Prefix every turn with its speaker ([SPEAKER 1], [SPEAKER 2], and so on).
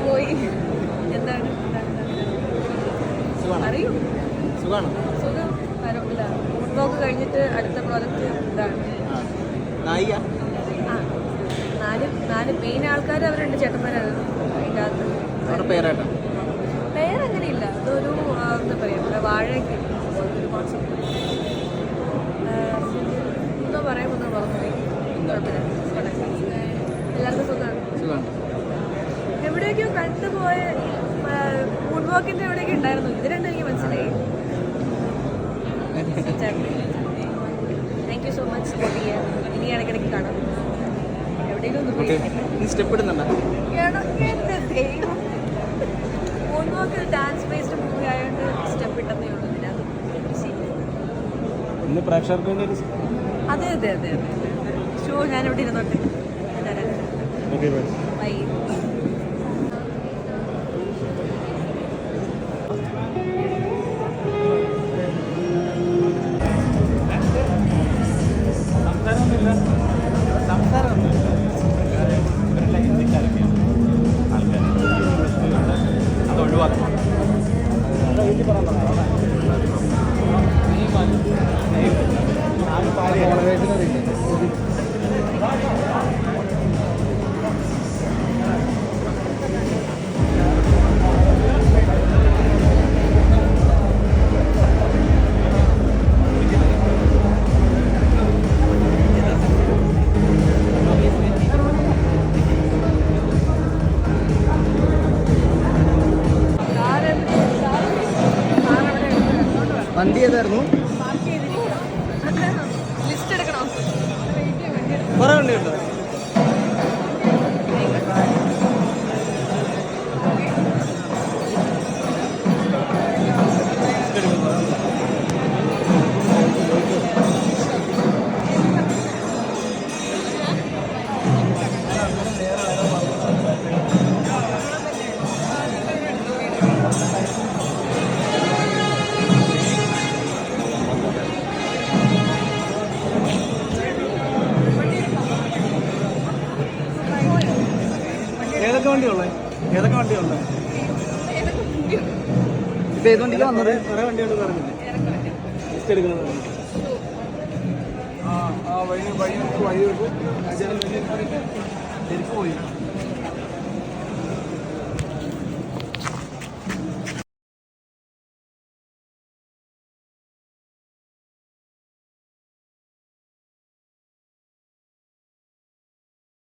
[SPEAKER 1] പോയി. എന്താണ് അറിയൂ? സുഖം. കുഴപ്പമില്ല. നോക്ക് കഴിഞ്ഞിട്ട് അടുത്ത പ്രോജക്റ്റ് ഇതാണ്. നാല് മെയിൻ ആൾക്കാർ അവരുണ്ട്, ചേട്ടന്മാരാണ് അതിൻ്റെ അകത്ത്. പേരങ്ങനെയില്ല. അതൊരു എന്താ പറയുക, വാഴയൊക്കെ ഒരു കോൺസെപ്റ്റ്. എന്താ പറയുമ്പോൾ പറഞ്ഞു. കുഴപ്പമില്ല, എല്ലാവർക്കും സുഖമാണ്. എവിടെയൊക്കെയോ കണ്ടുപോയ മൂൺ വാക്കിൻ്റെ എവിടെയൊക്കെ ഉണ്ടായിരുന്നു. ഇത് രണ്ടും എനിക്ക് മനസ്സിലായി. Thank you so much support ചെയ്യാൻ. ഇനി ഇടയ്ക്കിടയ്ക്ക് കാണാം. എവിടെയെങ്കിലും ഒന്ന്
[SPEAKER 2] സ്റ്റെപ്പ് ഇടുന്നുണ്ടോ?
[SPEAKER 1] എൻ്റെ ദൈവം, മൂൺ വാക്ക് ഡാൻസ് ബേസ്ഡ് മൂവി ആയതുകൊണ്ട് സ്റ്റെപ്പ് ഇട്ടതേ ഉള്ളൂ.
[SPEAKER 2] ഇന്ന് പ്രേക്ഷകർക്ക് വേണ്ടി
[SPEAKER 1] അതെ അതെ അതെ അതെ ഷോ ഞാനിവിടെ ഇരുന്നോട്ടെ. ബൈ.
[SPEAKER 2] അത് ഒഴിവാക്കണം. വണ്ടി ഏതായിരുന്നു?
[SPEAKER 1] ലിസ്റ്റ് എടുക്കണോ?
[SPEAKER 2] കുറേ വണ്ടിയുണ്ടോ? ഏതൊക്കെ വണ്ടിയുള്ളത്? ഇപ്പം ഏത് വണ്ടിക്കാണ് വന്നത്? കുറേ വണ്ടിയുണ്ട് പറഞ്ഞില്ലേ? ലിസ്റ്റ് എടുക്കുന്നത് വഴി വെക്കും. ശരിക്കും പോയി